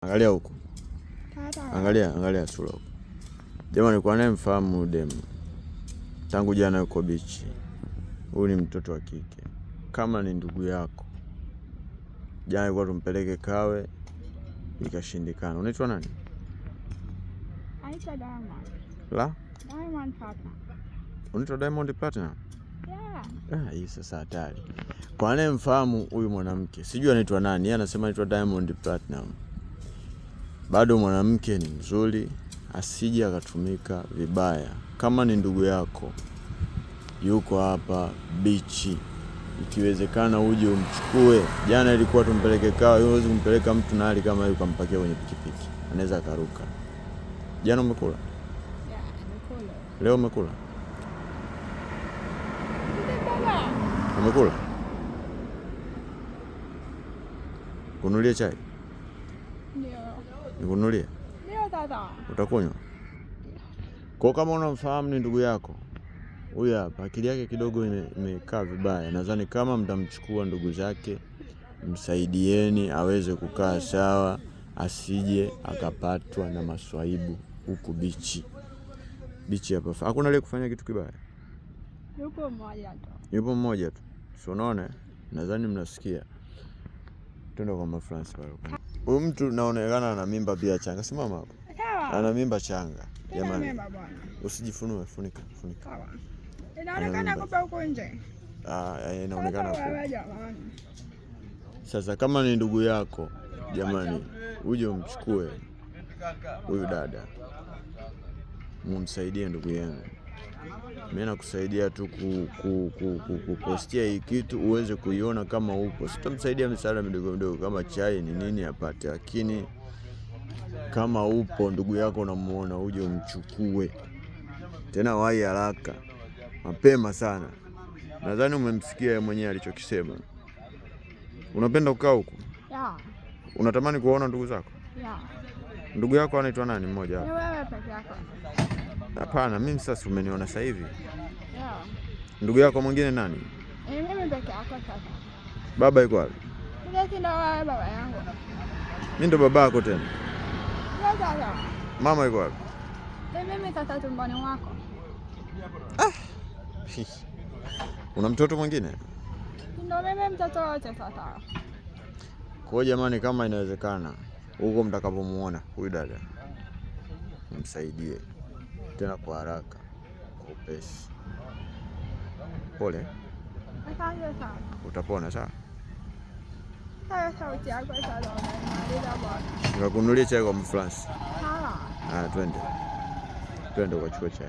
Angalia huko. Angalia sura huko. Jamani, kwa nini mfahamu demu? Tangu jana yuko bichi. Huyu ni mtoto wa kike. Kama ni ndugu yako, jana ilikuwa tumpeleke Kawe, ikashindikana. Unaitwa nani? Aitwa Diamond. La? Diamond Platinum. Unaitwa Diamond Platinum? Yeah. Hii sasa hatari. Kwa nini mfahamu huyu mwanamke? Sijui anaitwa nani. Yeye anasema anaitwa Diamond Platinum. Bado mwanamke ni mzuri, asije akatumika vibaya. Kama ni ndugu yako, yuko hapa bichi, ikiwezekana uje umchukue. Jana ilikuwa tumpeleke Kawe, huwezi kumpeleka mtu na hali kama hiyo kampakia kwenye pikipiki. Anaweza akaruka. Jana umekula? Yeah, nimekula. Leo umekula? Nimekula. Umekula? Kununulie chai? Ndio. Nikununulie? Ndio tata. Utakunywa? Kwa kama unamfahamu ni ndugu yako, huyu hapa akili yake kidogo imekaa vibaya. Nadhani kama mtamchukua ndugu zake, msaidieni aweze kukaa sawa, asije akapatwa na maswaibu huku bichi. Bichi hapa. Hakuna ile kufanya kitu kibaya. Yupo mmoja tu. Yupo mmoja tu. Si unaona? Nadhani mnasikia. Twende kwa mafrance pale. Huyu mtu naonekana ana mimba pia changa. Simama hapo. Sawa. Ana mimba changa. Jamani. Usijifunue, funika. Sawa. Inaonekana kupa huko nje. Inaonekana huko. Sasa kama ni ndugu yako, jamani, uje umchukue huyu dada. Mumsaidie ndugu yenu. Mimi nakusaidia tu kupostia hii kitu uweze kuiona kama upo. Sitamsaidia msaada mdogo kama chai ni nini apate, lakini kama upo ndugu yako unamuona, uje umchukue. Tena wahi haraka. Mapema sana. Nadhani umemsikia yeye mwenyewe alichokisema. Unapenda kukaa huko? Yeah. Unatamani kuona ndugu zako? Yeah. Ndugu yako anaitwa nani mmoja hapo? Ni wewe peke yako. Hapana, mimi sasa umeniona sasa hivi. Yeah. Ndugu yako mwingine nani? Mimi peke yako sasa. Baba yuko wapi? Ndio ndio wewe baba yangu. Mimi ndo baba yako tena. Ndio sasa. Mama yuko wapi? Mimi sasa tumboni mwako. Una mtoto mwingine? Ndio mimi mtoto wote sasa. Kwa jamani, kama inawezekana huko mtakapomuona huyu dada, msaidie tena kwa haraka, kwa upesi. Pole. Asante sana. Utapona sawa? Sasa sauti yako sasa unanimaliza bwana. Nikakununulia chai kwa mfrance. Sawa. Twende ukachukue chai.